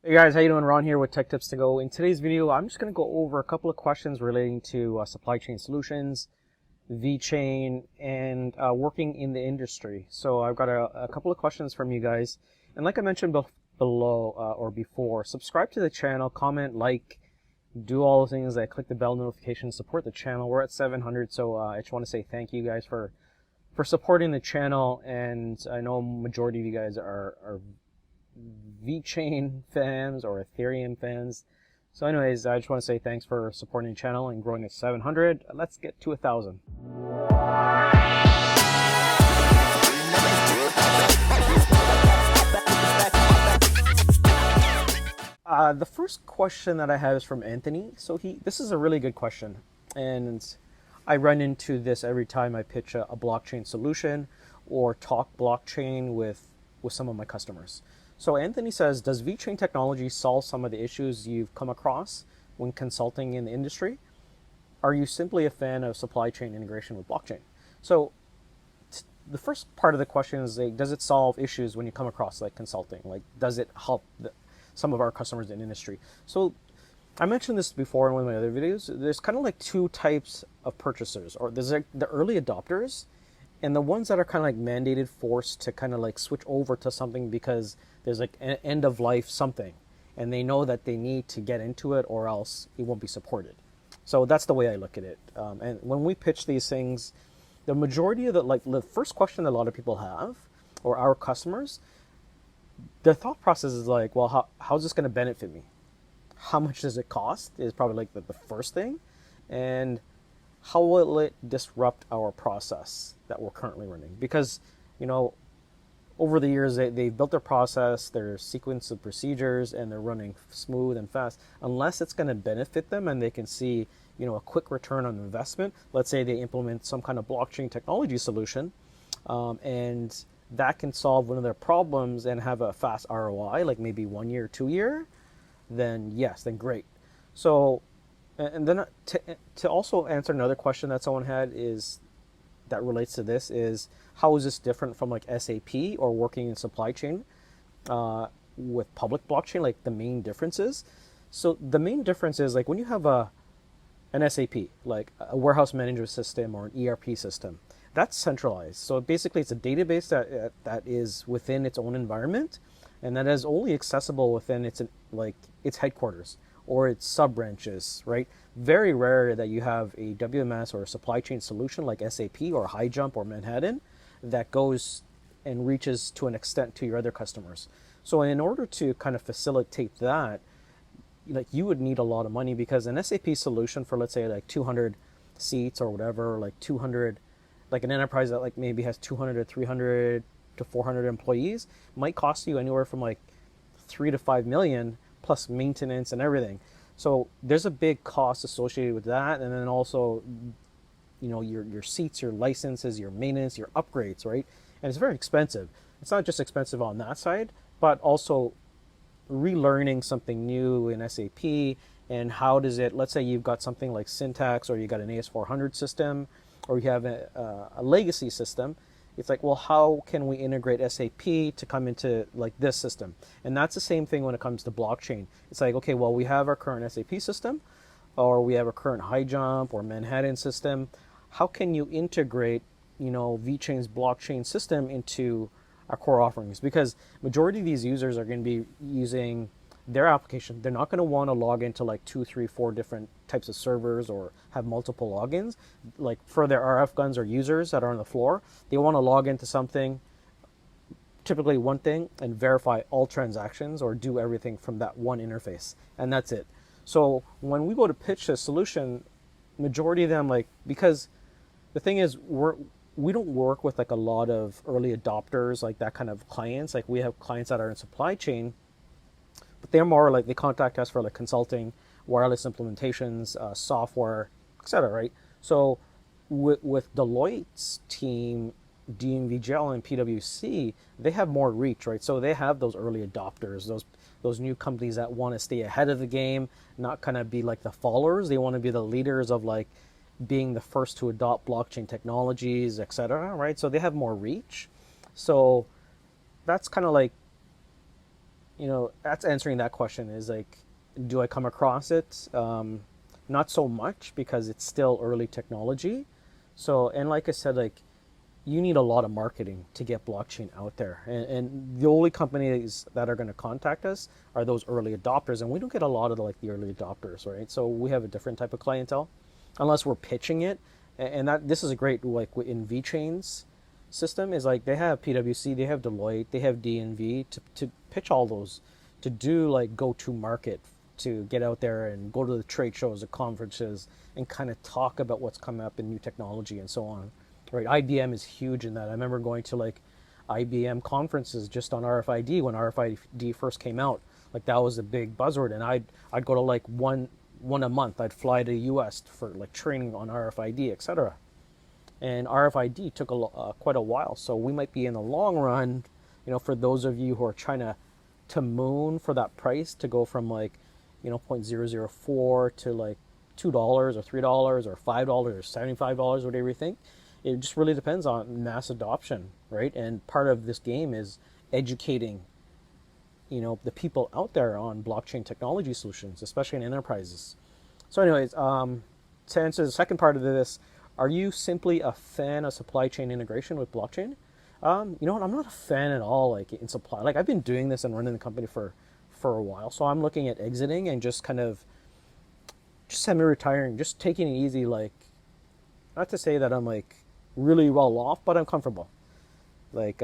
Hey guys, how you doing? Ron here with Tech Tips to Go. In today's video, I'm just going to go over a couple of questions relating to supply chain solutions, Vechain, and working in the industry. So I've got a couple of questions from you guys. And like I mentioned below or before, subscribe to the channel, comment, like, do all the things that click the bell notification, support the channel. We're at 700, so I just want to say thank you guys for supporting the channel. And I know majority of you guys are Vechain fans or Ethereum fans. So anyways, I just want to say thanks for supporting the channel and growing at 700. Let's get to 1,000. The first question that I have is from Anthony. So this is a really good question. And I run into this every time I pitch a blockchain solution or talk blockchain with some of my customers. So Anthony says, does Vechain technology solve some of the issues you've come across when consulting in the industry? Are you simply a fan of supply chain integration with blockchain? So the first part of the question is, like, does it solve issues when you come across like consulting? Like, does it help some of our customers in industry? So I mentioned this before in one of my other videos. There's kind of like two types of purchasers, or there's like the early adopters and the ones that are kind of like mandated, forced to kind of like switch over to something because there's like an end of life something and they know that they need to get into it or else it won't be supported. So that's the way I look at it. And when we pitch these things, the majority of the first question that a lot of people have, or our customers, their thought process is like, well, how's this going to benefit me? How much does it cost is probably like the first thing. And how will it disrupt our process that we're currently running? Because, over the years, they've built their process, their sequence of procedures, and they're running smooth and fast. Unless it's going to benefit them and they can see, a quick return on investment. Let's say they implement some kind of blockchain technology solution, and that can solve one of their problems and have a fast ROI, like maybe 1 year, 2 year, then yes, then great. So, and then to also answer another question that someone had is that relates to this is, how is this different from like SAP or working in supply chain with public blockchain? Like the main differences. So the main difference is, like, when you have an SAP, like a warehouse management system or an ERP system, that's centralized. So basically it's a database that is within its own environment, and that is only accessible within its headquarters or its sub branches, right? Very rare that you have a WMS or a supply chain solution like SAP or HighJump or Manhattan that goes and reaches to an extent to your other customers. So in order to kind of facilitate that, like, you would need a lot of money, because an SAP solution for, let's say, like 200 seats or whatever, like 200, like an enterprise that like maybe has 200 to 300 to 400 employees, might cost you anywhere from like 3 to 5 million plus maintenance and everything. So there's a big cost associated with that. And then also, your seats, your licenses, your maintenance, your upgrades, right? And it's very expensive. It's not just expensive on that side, but also relearning something new in SAP. And how does it, let's say you've got something like Syntax, or you got an AS400 system, or you have a legacy system. It's like, well, how can we integrate SAP to come into like this system? And that's the same thing when it comes to blockchain. It's like, okay, well, we have our current SAP system, or we have a current HighJump or Manhattan system. How can you integrate, Vechain's blockchain system into our core offerings? Because majority of these users are going to be using their application. They're not going to want to log into like 2, 3, 4 different types of servers or have multiple logins. Like for their RF guns or users that are on the floor, they want to log into something, typically one thing, and verify all transactions or do everything from that one interface, and that's it. So when we go to pitch a solution, majority of them, like, because the thing is, we don't work with like a lot of early adopters, like that kind of clients. Like we have clients that are in supply chain, but they're more like, they contact us for like consulting, wireless implementations, software, etc. Right? So with Deloitte's team, DMVGL and PwC, they have more reach, right? So they have those early adopters, those new companies that want to stay ahead of the game, not kind of be like the followers. They want to be the leaders of like being the first to adopt blockchain technologies, etc. Right? So they have more reach. So that's kind of like, that's answering that question is like, do I come across it? Not so much because it's still early technology. So, and like I said, like you need a lot of marketing to get blockchain out there. And the only companies that are going to contact us are those early adopters. And we don't get a lot of the early adopters, right? So we have a different type of clientele unless we're pitching it. And that this is a great, like in Vechain's system is like they have PwC, they have Deloitte, they have DNV to pitch all those, to do like go to market, to get out there and go to the trade shows, the conferences, and kind of talk about what's coming up in new technology and so on. Right, IBM is huge in that. I remember going to like IBM conferences just on RFID when RFID first came out. Like that was a big buzzword, and I'd go to like one a month. I'd fly to the U.S. for like training on RFID, etc. And RFID took quite a while, so we might be in the long run. For those of you who are trying to moon for that price to go from like 0.004 to like $2 or $3 or $5 or $75, whatever you think. It just really depends on mass adoption, right? And part of this game is educating, the people out there on blockchain technology solutions, especially in enterprises. So, anyways, to answer the second part of this, are you simply a fan of supply chain integration with blockchain? You know what? I'm not a fan at all. Like in supply, like I've been doing this and running the company for a while, so I'm looking at exiting and just kind of just semi-retiring, just taking it easy. Like, not to say that I'm like really well off, but I'm comfortable. Like,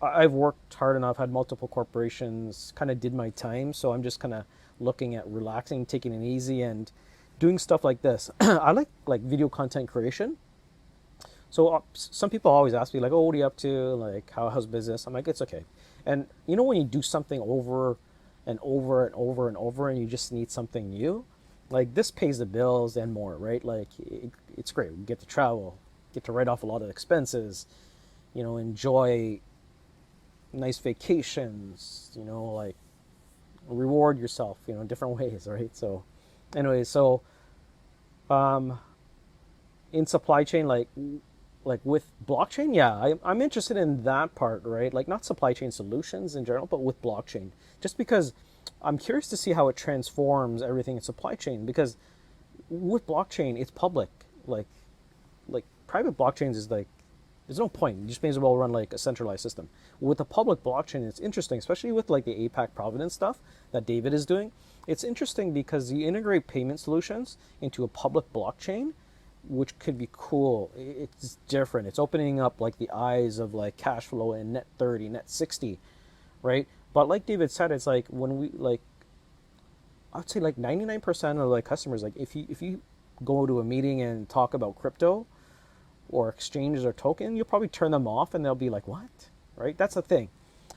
I've worked hard enough, had multiple corporations, kind of did my time. So I'm just kind of looking at relaxing, taking it easy, and doing stuff like this. I like video content creation. So some people always ask me like, "Oh, what are you up to? Like, how's business?" I'm like, "It's okay." And when you do something over and over and over and over, and you just need something new, like this pays the bills and more, right? Like it's great. We get to travel, get to write off a lot of expenses, enjoy nice vacations, like reward yourself, in different ways, right? So, anyway, in supply chain, like with blockchain, yeah, I'm interested in that part, right? Like not supply chain solutions in general, but with blockchain, just because I'm curious to see how it transforms everything in supply chain. Because with blockchain, it's public. Like private blockchains is like there's no point. You just may as well run like a centralized system. With a public blockchain, it's interesting, especially with like the APAC Providence stuff that David is doing. It's interesting because you integrate payment solutions into a public blockchain, which could be cool. It's different. It's opening up like the eyes of like cash flow and net 30, net 60, right? But like David said, it's like when we like, I'd say like 99% of like customers, like if you go to a meeting and talk about crypto or exchanges or token, you'll probably turn them off and they'll be like, what? Right? That's the thing.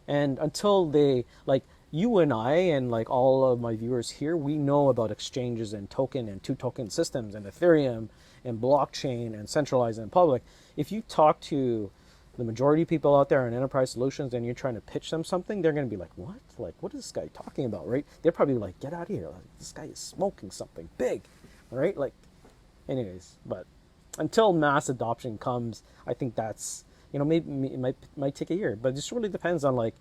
And until they, like you and I and like all of my viewers here, we know about exchanges and token and two token systems and Ethereum and blockchain and centralized and public. If you talk to the majority of people out there in enterprise solutions and you're trying to pitch them something, they're going to be like, what? Like, what is this guy talking about, right? They're probably like, get out of here. Like, this guy is smoking something big, right? Like, anyways, but until mass adoption comes, I think that's, maybe it might take a year, but it just really depends on like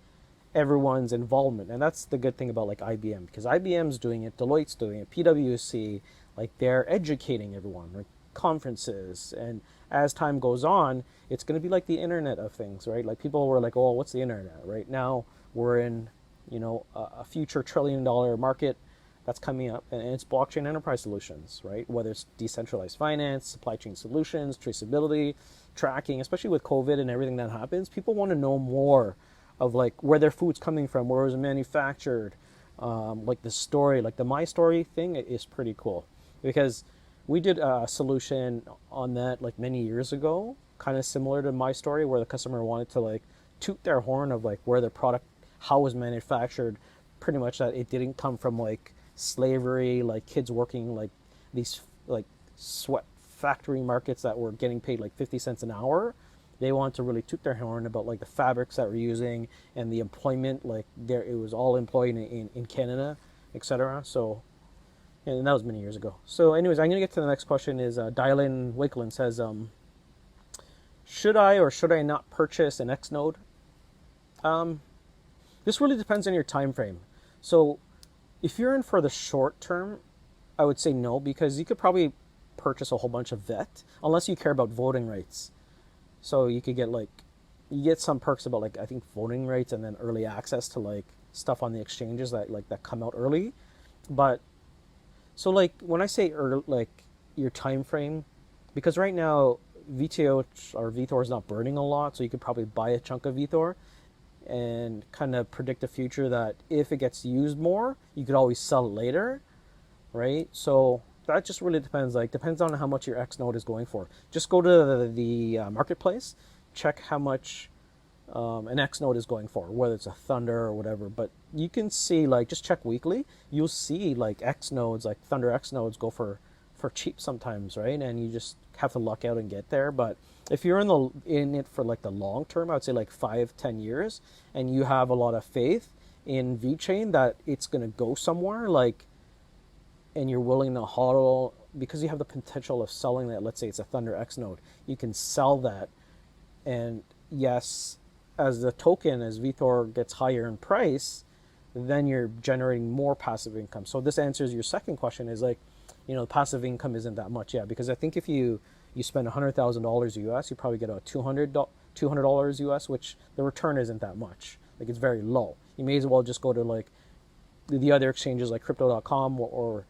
everyone's involvement. And that's the good thing about like IBM, because IBM's doing it, Deloitte's doing it, PwC, like they're educating everyone, like conferences. And as time goes on, it's going to be like the internet of things, right? Like people were like, oh, what's the internet? Right now we're in, a future $1 trillion market that's coming up, and it's blockchain enterprise solutions, right? Whether it's decentralized finance, supply chain solutions, traceability, tracking, especially with COVID and everything that happens, people want to know more of like where their food's coming from, where it was manufactured, like the story, like the My Story thing is pretty cool, because we did a solution on that like many years ago, kind of similar to My Story, where the customer wanted to like toot their horn of like where their product, how it was manufactured, pretty much that it didn't come from like slavery, like kids working like these like sweat factory markets that were getting paid like 50 cents an hour. They wanted to really toot their horn about like the fabrics that we're using and the employment, like there it was all employed in Canada, etc. So, and that was many years ago. So anyways, I'm gonna get to the next question. Is Dylan Wakeland says, should I or should I not purchase an X node? This really depends on your time frame. So if you're in for the short term, I would say no, because you could probably purchase a whole bunch of vet unless you care about voting rights. So you could get like you get some perks about like I think voting rights and then early access to like stuff on the exchanges that come out early. But so like when I say like your time frame, because right now VTO or VTOR is not burning a lot, so you could probably buy a chunk of VTOR and kind of predict the future that if it gets used more, you could always sell it later, right? So that just really depends. Like depends on how much your X node is going for. Just go to the marketplace, check how much an X node is going for, whether it's a Thunder or whatever. But you can see like just check weekly. You'll see like X nodes, like Thunder X nodes, go for cheap sometimes, right? And you just have to luck out and get there. But if you're in it for like the long term, I would say like 5-10 years, and you have a lot of faith in Vechain that it's gonna go somewhere, like, and you're willing to hodl because you have the potential of selling that. Let's say it's a Thunder X node, you can sell that, and yes, as the token as VTOR gets higher in price, then you're generating more passive income. So this answers your second question is like, passive income isn't that much, yeah, because I think if you spend $100,000 US, you probably get a $200 US, which the return isn't that much. Like it's very low. You may as well just go to like the other exchanges like crypto.com or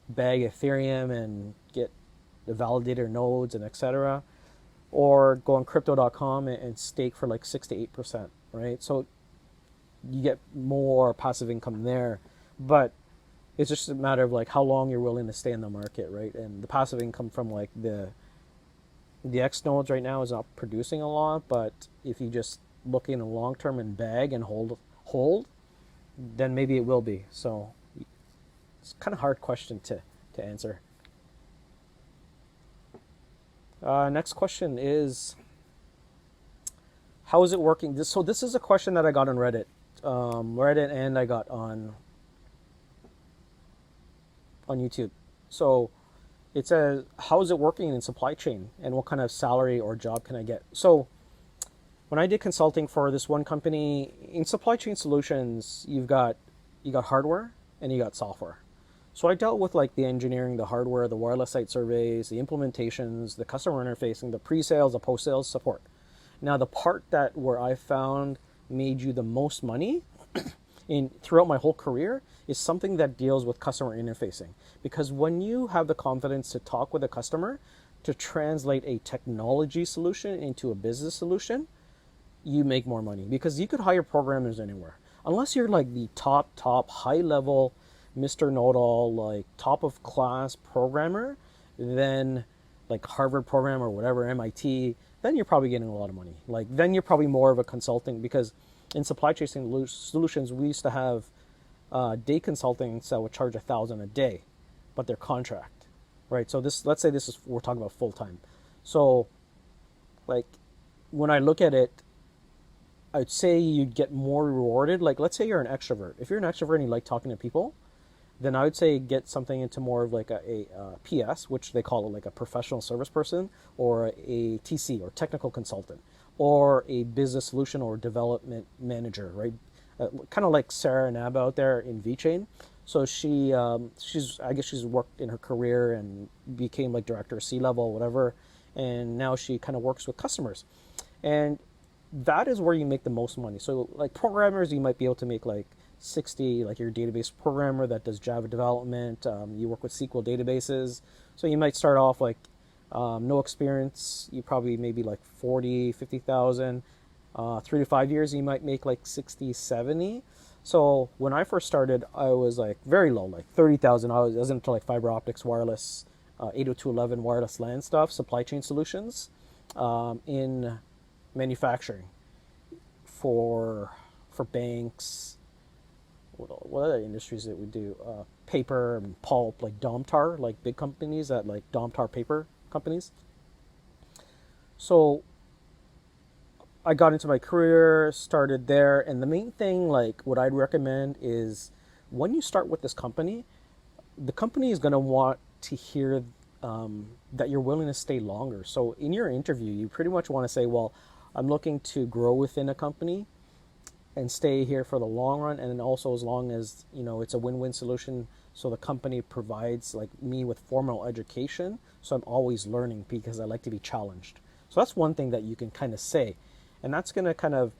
bag Ethereum and get the validator nodes and etc. Or go on crypto.com and stake for like 6 to 8%, right? So you get more passive income there, but it's just a matter of like how long you're willing to stay in the market, right? And the passive income from like the X nodes right now is not producing a lot, but if you just look in the long term and bag and hold, then maybe it will be. So it's kind of hard question to answer. Next question is, how is it working? So this is a question that I got on Reddit, and I got on YouTube. So it says, how is it working in supply chain, and what kind of salary or job can I get? So when I did consulting for this one company in supply chain solutions, you got hardware and you got software. So I dealt with like the engineering, the hardware, the wireless site surveys, the implementations, the customer interfacing, the pre-sales, the post-sales support. Now the part that where I found made you the most money throughout my whole career is something that deals with customer interfacing. Because when you have the confidence to talk with a customer, to translate a technology solution into a business solution, you make more money, because you could hire programmers anywhere. Unless you're like the top high level Mr. Know-it-all, like top of class programmer, then like Harvard program or whatever, MIT, then you're probably getting a lot of money. Like then you're probably more of a consulting, because in supply chain solutions, we used to have day consultants that would charge $1,000 a day, but they're contract, right? So this, let's say this is, we're talking about full time. So like when I look at it, I'd say you'd get more rewarded. Like let's say you're an extrovert. If you're an extrovert and you like talking to people, then I would say get something into more of like a PS, which they call it like a professional service person, or a TC or technical consultant, or a business solution or development manager, right? Kind of like Sarah Nab out there in Vechain. So I guess she's worked in her career and became like director, C-level, whatever, and now she kind of works with customers, and that is where you make the most money. So like programmers, you might be able to make like 60, like your database programmer that does Java development. You work with SQL databases. So you might start off like no experience. You probably maybe like 40, 50,000. 3 to 5 years, you might make like 60, 70. So when I first started, I was like very low, like 30,000. I was into like fiber optics, wireless, 802.11 wireless LAN stuff, supply chain solutions, in manufacturing for banks. What other industries that we do? Paper and pulp, like Domtar, like big companies that like Domtar paper companies. So I got into my career, started there, and the main thing, like what I'd recommend is when you start with this company, the company is going to want to hear that you're willing to stay longer. So in your interview, you pretty much want to say, well, I'm looking to grow within a company, and stay here for the long run, and then also as long as it's a win-win solution, so the company provides like me with formal education, so I'm always learning because I like to be challenged. So that's one thing that you can kind of say, and that's going to kind of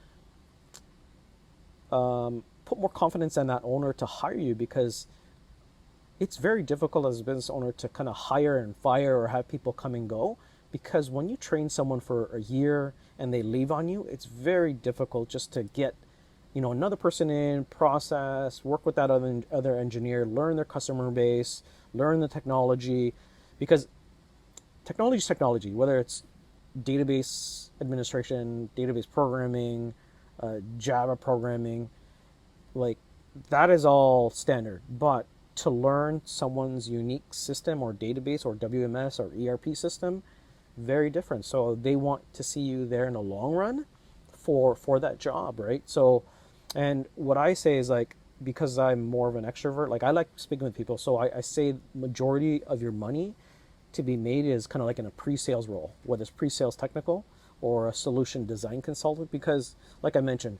put more confidence in that owner to hire you, because it's very difficult as a business owner to kind of hire and fire or have people come and go, because when you train someone for a year and they leave on you, it's very difficult just to get another person in, process, work with that other engineer, learn their customer base, learn the technology, because technology is technology, whether it's database administration, database programming, Java programming, like that is all standard. But to learn someone's unique system or database or WMS or ERP system, very different. So they want to see you there in the long run for that job, right? So, and what I say is like, because I'm more of an extrovert, like I like speaking with people. So I say majority of your money to be made is kind of like in a pre-sales role, whether it's pre-sales technical or a solution design consultant, because like I mentioned,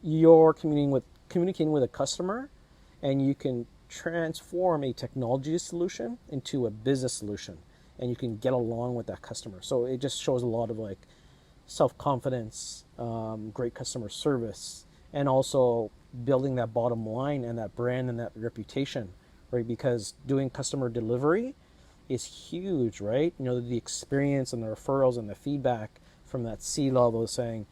you're communicating with a customer, and you can transform a technology solution into a business solution, and you can get along with that customer. So it just shows a lot of like self-confidence, great customer service, and also building that bottom line and that brand and that reputation, right? Because doing customer delivery is huge, right? The experience and the referrals and the feedback from that C-level saying,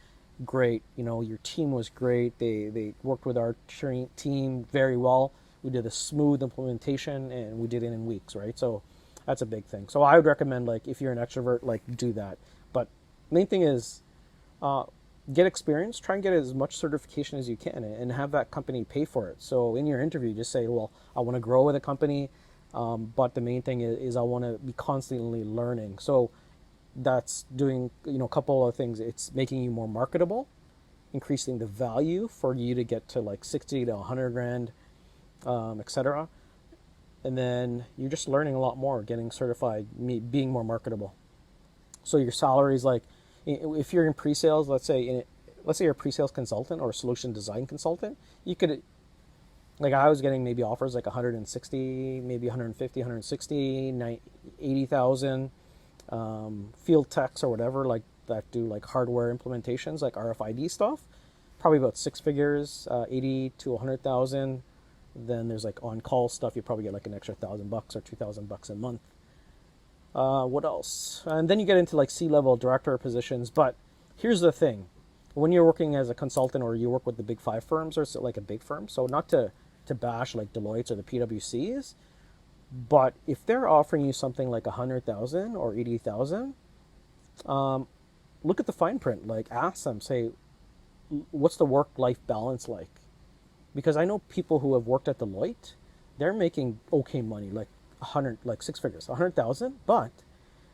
great, your team was great. They worked with our team very well. We did a smooth implementation and we did it in weeks, right? So that's a big thing. So I would recommend, like, if you're an extrovert, like, do that. But main thing is get experience, try and get as much certification as you can, and have that company pay for it. So in your interview, just say, well, I want to grow with a company, but the main thing is I want to be constantly learning. So that's doing a couple of things. It's making you more marketable, increasing the value for you to get to like 60 to 100 grand, etc. And then you're just learning a lot more, getting certified, being more marketable. So your salary is like, if you're in pre-sales, let's say you're a pre-sales consultant or a solution design consultant, you could, like, I was getting maybe offers like 160, maybe 150, 160, 80,000. Field techs or whatever, like that do like hardware implementations, like RFID stuff, probably about six figures, 80 to 100,000. Then there's like on-call stuff. You probably get like an extra $1,000 or $2,000 a month. What else? And then you get into like C-level director positions. But here's the thing: when you're working as a consultant or you work with the big five firms, or like a big firm, so not to bash like Deloitte's or the PwC's, but if they're offering you something like 100,000 or 80,000, look at the fine print. Like, ask them, say, what's the work-life balance like? Because I know people who have worked at Deloitte, they're making okay money, like 100, like six figures, 100,000, but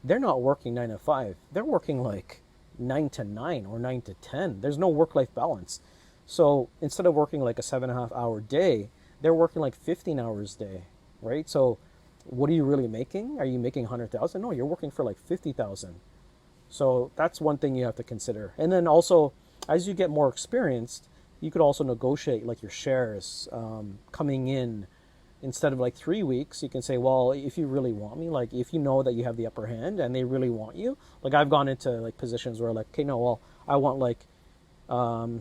they're not working 9 to 5. They're working like 9 to 9 or 9 to 10. There's no work-life balance. So instead of working like a 7.5 hour day, they're working like 15 hours a day, right? So what are you really making? Are you making 100,000? No, you're working for like 50,000. So that's one thing you have to consider. And then also, as you get more experienced, you could also negotiate like your shares coming in. Instead of like 3 weeks, you can say, well, if you really want me, like if you know that you have the upper hand and they really want you, like I've gone into like positions where like, okay, no, well, I want like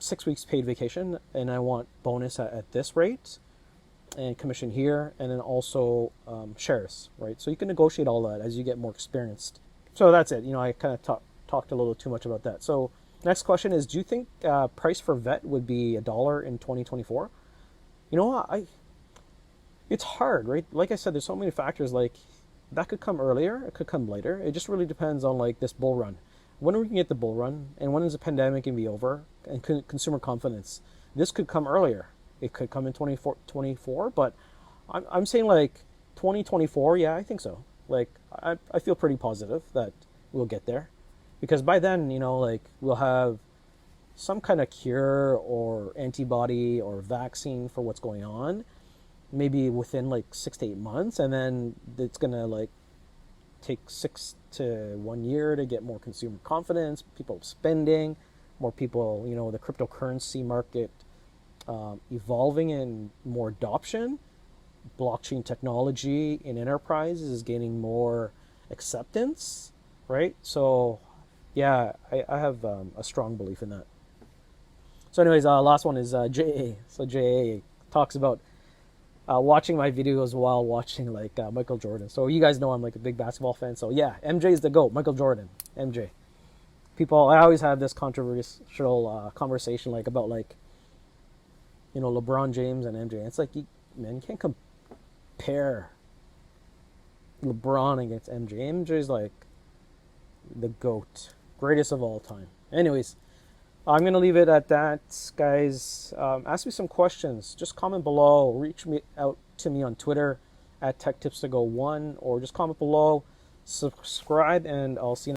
6 weeks paid vacation, and I want bonus at this rate, and commission here, and then also shares, right? So you can negotiate all that as you get more experienced. So that's it. I kind of talked a little too much about that. So next question is, do you think price for vet would be $1 in 2024? It's hard, right? Like I said, there's so many factors. Like, that could come earlier, it could come later. It just really depends on like this bull run. When are we gonna get the bull run, and when is the pandemic gonna be over, and consumer confidence? This could come earlier. It could come in 2024, but I'm saying like 2024. Yeah, I think so. Like, I feel pretty positive that we'll get there, because by then, like, we'll have some kind of cure or antibody or vaccine for what's going on, maybe within like 6 to 8 months, and then it's gonna like take 6 to 1 year to get more consumer confidence, people spending, more people, the cryptocurrency market evolving and more adoption. Blockchain technology in enterprises is gaining more acceptance, right? So, yeah, I have a strong belief in that. So, anyways, last one is JA. So, JA talks about watching my videos while watching like Michael Jordan. So, you guys know I'm like a big basketball fan. So, yeah, MJ is the GOAT. Michael Jordan, MJ. People, I always have this controversial conversation like about like LeBron James and MJ. It's like man, you can't compare LeBron against MJ. MJ is like the GOAT, greatest of all time. Anyways, I'm gonna leave it at that, guys. Ask me some questions. Just comment below. Reach me out to me on Twitter at TechTipsToGo1, or just comment below. Subscribe, and I'll see you.